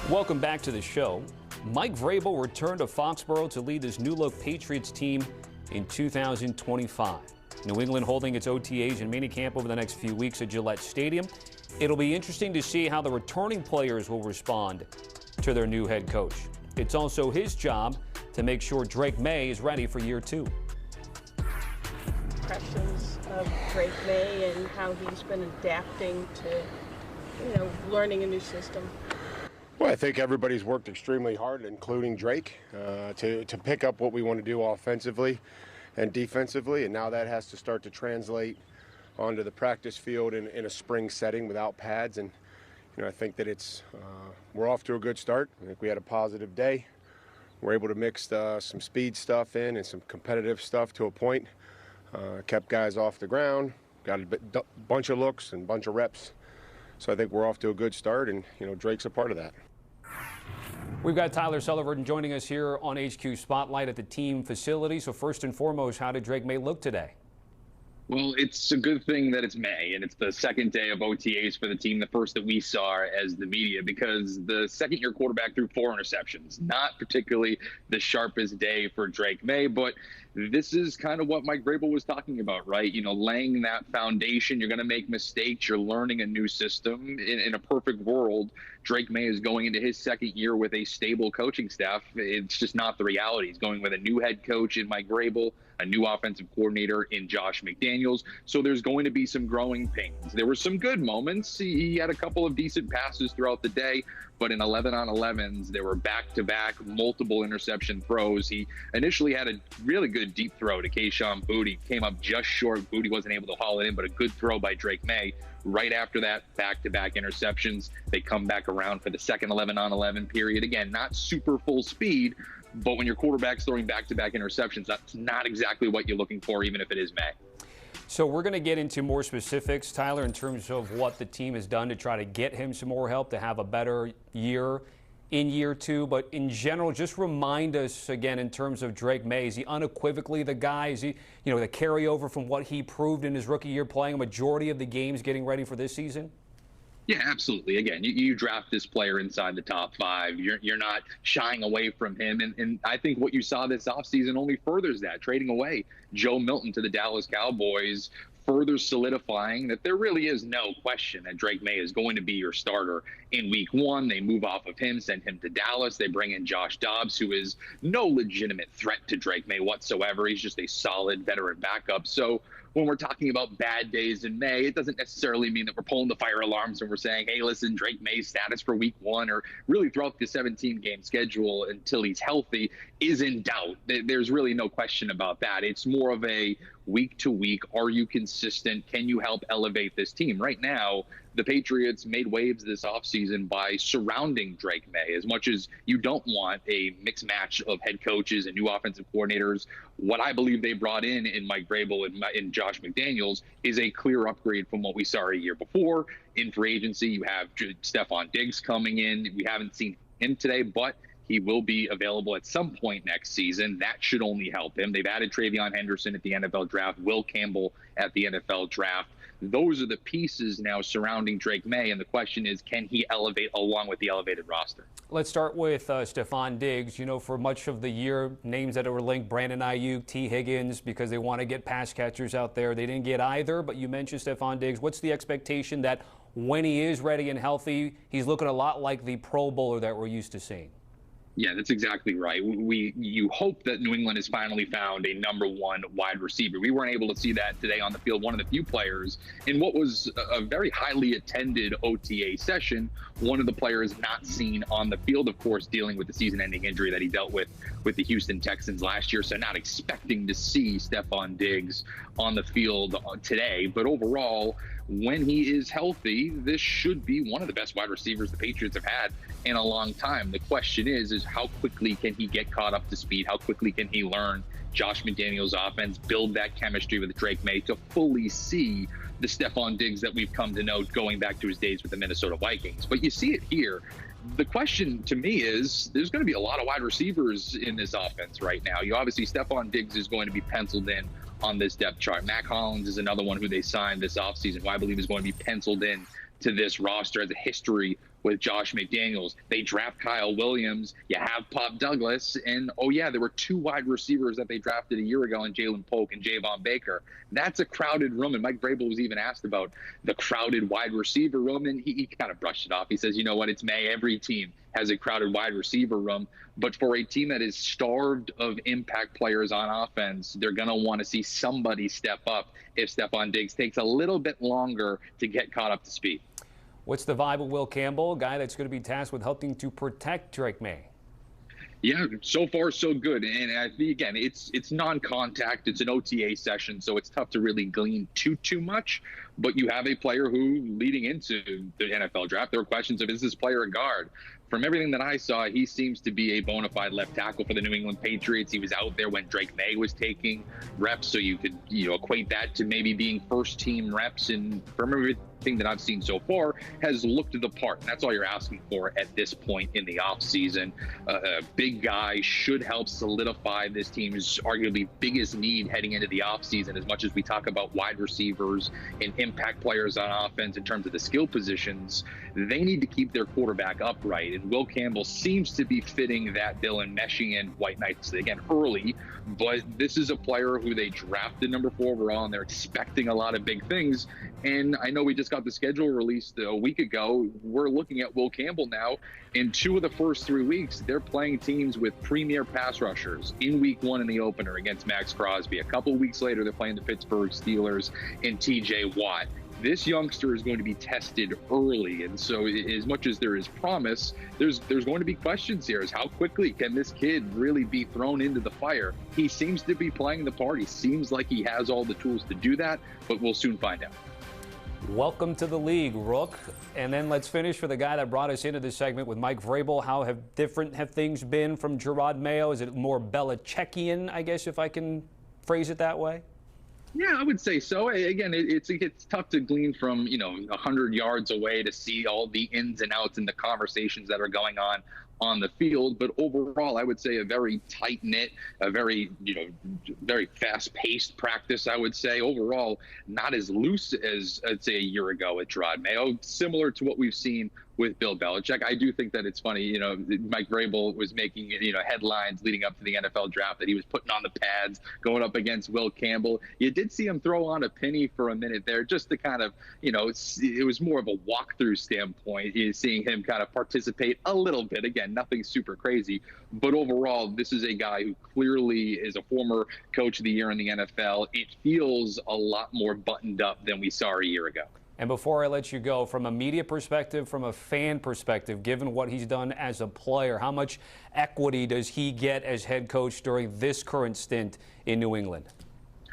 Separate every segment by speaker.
Speaker 1: Welcome back to the show. Mike Vrabel returned to Foxborough to lead this new-look Patriots team in 2025. New England holding its OTAs and minicamp over the next few weeks at Gillette Stadium. It'll be interesting to see how the returning players will respond to their new head coach. It's also his job to make sure Drake Maye is ready for year two.
Speaker 2: Impressions of Drake Maye and how he's been adapting to, learning a new system.
Speaker 3: Well, I think everybody's worked extremely hard, including Drake, to pick up what we want to do offensively and defensively, and now that has to start to translate onto the practice field in a spring setting without pads. And I think that we're off to a good start. I think we had a positive day. We're able to mix some speed stuff in and some competitive stuff to a point. Kept guys off the ground, got a bunch of looks and a bunch of reps. So I think we're off to a good start, and Drake's a part of that.
Speaker 1: We've got Tyler Sullivan joining us here on HQ Spotlight at the team facility. So first and foremost, how did Drake Maye look today?
Speaker 4: Well, it's a good thing that it's May, and it's the second day of OTAs for the team, the first that we saw as the media, because the second-year quarterback threw 4 interceptions. Not particularly the sharpest day for Drake Maye, but this is kind of what Mike Vrabel was talking about, right? Laying that foundation. You're going to make mistakes. You're learning a new system. In a perfect world, Drake Maye is going into his second year with a stable coaching staff. It's just not the reality. He's going with a new head coach in Mike Vrabel, a new offensive coordinator in Josh McDaniels. So there's going to be some growing pains. There were some good moments. He had a couple of decent passes throughout the day, but in 11-on-11s, there were back-to-back multiple interception throws. He initially had a really good deep throw to Kayshon Boutte. Came up just short. Boutte wasn't able to haul it in, but a good throw by Drake Maye. Right after that, back-to-back interceptions. They come back around for the second 11-on-11 period. Again, not super full speed, but when your quarterback's throwing back-to-back interceptions, that's not exactly what you're looking for, even if it is Maye.
Speaker 1: So we're going to get into more specifics, Tyler, in terms of what the team has done to try to get him some more help to have a better year in year two. But in general, just remind us again in terms of Drake Maye. Is he unequivocally the guy? Is he, the carryover from what he proved in his rookie year, playing a majority of the games, getting ready for this season?
Speaker 4: Yeah, absolutely. Again, you draft this player inside the top 5. You're not shying away from him. And I think what you saw this offseason only furthers that, trading away Joe Milton to the Dallas Cowboys, further solidifying that there really is no question that Drake Maye is going to be your starter in week 1. They move off of him, send him to Dallas. They bring in Josh Dobbs, who is no legitimate threat to Drake Maye whatsoever. He's just a solid veteran backup. So when we're talking about bad days in May, it doesn't necessarily mean that we're pulling the fire alarms and we're saying, hey, listen, Drake Maye's status for week 1 or really throughout the 17-game schedule until he's healthy is in doubt. There's really no question about that. It's more of a week to week. Are you consistent? Can you help elevate this team? Right now, the Patriots made waves this offseason by surrounding Drake Maye. As much as you don't want a mixed match of head coaches and new offensive coordinators, what I believe they brought in Mike Vrabel and Josh McDaniels is a clear upgrade from what we saw a year before. In free agency, you have Stephon Diggs coming in. We haven't seen him today, but he will be available at some point next season. That should only help him. They've added Travion Henderson at the NFL draft, Will Campbell at the NFL draft. Those are the pieces now surrounding Drake Maye, and the question is, can he elevate along with the elevated roster?
Speaker 1: Let's start with Stephon Diggs. For much of the year, names that were linked, Brandon Ayuk, T. Higgins, because they want to get pass catchers out there. They didn't get either, but you mentioned Stephon Diggs. What's the expectation that when he is ready and healthy, he's looking a lot like the Pro Bowler that we're used to seeing?
Speaker 4: Yeah, that's exactly right. You hope that New England has finally found a number 1 wide receiver. We weren't able to see that today on the field. One of the few players in what was a very highly attended OTA session, one of the players not seen on the field, of course, dealing with the season-ending injury that he dealt with the Houston Texans last year. So not expecting to see Stephon Diggs on the field today. But overall, when he is healthy, this should be one of the best wide receivers the Patriots have had in a long time. The question is how quickly can he get caught up to speed? How quickly can he learn Josh McDaniels' offense, build that chemistry with Drake Maye to fully see the Stephon Diggs that we've come to know going back to his days with the Minnesota Vikings? But you see it here. The question to me is, there's going to be a lot of wide receivers in this offense right now. Obviously, Stephon Diggs is going to be penciled in on this depth chart. Mac Hollins is another one who they signed this offseason, who I believe is going to be penciled in to this roster, has a history with Josh McDaniels. They draft Kyle Williams. You have Pop Douglas. And, oh, yeah, there were 2 wide receivers that they drafted a year ago in Jalen Polk and Javon Baker. That's a crowded room. And Mike Vrabel was even asked about the crowded wide receiver room, and he kind of brushed it off. He says, you know what, it's Maye. Every team has a crowded wide receiver room. But for a team that is starved of impact players on offense, they're going to want to see somebody step up if Stephon Diggs takes a little bit longer to get caught up to speed.
Speaker 1: What's the vibe of Will Campbell, a guy that's going to be tasked with helping to protect Drake Maye?
Speaker 4: Yeah, so far so good. And I think, again, it's non-contact. It's an OTA session, so it's tough to really glean too much. But you have a player who, leading into the NFL draft, there were questions of, is this player a guard? From everything that I saw, he seems to be a bona fide left tackle for the New England Patriots. He was out there when Drake Maye was taking reps, so you could equate that to maybe being first-team reps. And from everything that I've seen so far, has looked the part. And that's all you're asking for at this point in the offseason. A big guy should help solidify this team's arguably biggest need heading into the offseason. As much as we talk about wide receivers and impact players on offense in terms of the skill positions, they need to keep their quarterback upright. And Will Campbell seems to be fitting that bill and meshing in quite nicely. Again, early, but this is a player who they drafted number 4 overall, and they're expecting a lot of big things. And I know we just got the schedule released a week ago. We're looking at Will Campbell now. In 2 of the first 3 weeks, they're playing teams with premier pass rushers. In week 1 in the opener against Max Crosby. A couple weeks later, they're playing the Pittsburgh Steelers and TJ Watt. This youngster is going to be tested early, and so as much as there is promise, there's going to be questions here. Is how quickly can this kid really be thrown into the fire? He seems to be playing the part. He seems like he has all the tools to do that, but we'll soon find out.
Speaker 1: Welcome to the league, Rook. And then let's finish for the guy that brought us into this segment with Mike Vrabel. How have things been from Gerard Mayo? Is it more Belichickian, I guess, if I can phrase it that way?
Speaker 4: Yeah, I would say so. Again, it's tough to glean from 100 yards away to see all the ins and outs and the conversations that are going on the field. But overall, I would say a very tight-knit, a very very fast-paced practice. I would say overall not as loose as I'd say a year ago at Gerard Mayo, similar to what we've seen with Bill Belichick. I do think that it's funny, Mike Vrabel was making, headlines leading up to the NFL draft that he was putting on the pads going up against Will Campbell. You did see him throw on a penny for a minute there just to kind of, it was more of a walkthrough standpoint. You're seeing him kind of participate a little bit. Again, nothing super crazy. But overall, this is a guy who clearly is a former coach of the year in the NFL. It feels a lot more buttoned up than we saw a year ago.
Speaker 1: And before I let you go, from a media perspective, from a fan perspective, given what he's done as a player, how much equity does he get as head coach during this current stint in New England?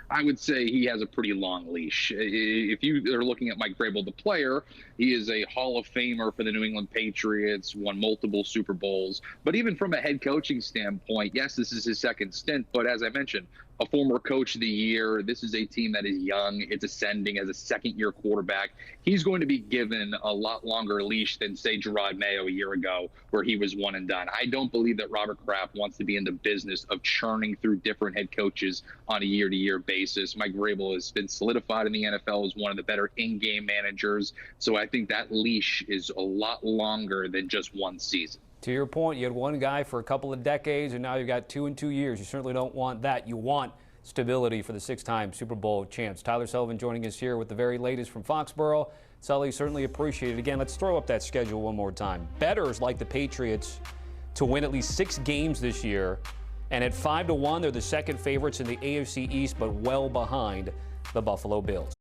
Speaker 4: I would say he has a pretty long leash. If you are looking at Mike Vrabel, the player, he is a Hall of Famer for the New England Patriots, won multiple Super Bowls. But even from a head coaching standpoint, yes, this is his second stint. But as I mentioned, a former coach of the year. This is a team that is young. It's ascending as a second-year quarterback. He's going to be given a lot longer leash than, say, Gerard Mayo a year ago, where he was one and done. I don't believe that Robert Kraft wants to be in the business of churning through different head coaches on a year-to-year basis. Mike Vrabel has been solidified in the NFL as one of the better in-game managers. So I think that leash is a lot longer than just one season.
Speaker 1: To your point, you had one guy for a couple of decades, and now you've got 2 in 2 years. You certainly don't want that. You want stability for the 6-time Super Bowl champs. Tyler Sullivan joining us here with the very latest from Foxborough. Sully, certainly appreciate it. Again, let's throw up that schedule one more time. Bettors like the Patriots to win at least 6 games this year, and at 5-1, they're the second favorites in the AFC East, but well behind the Buffalo Bills.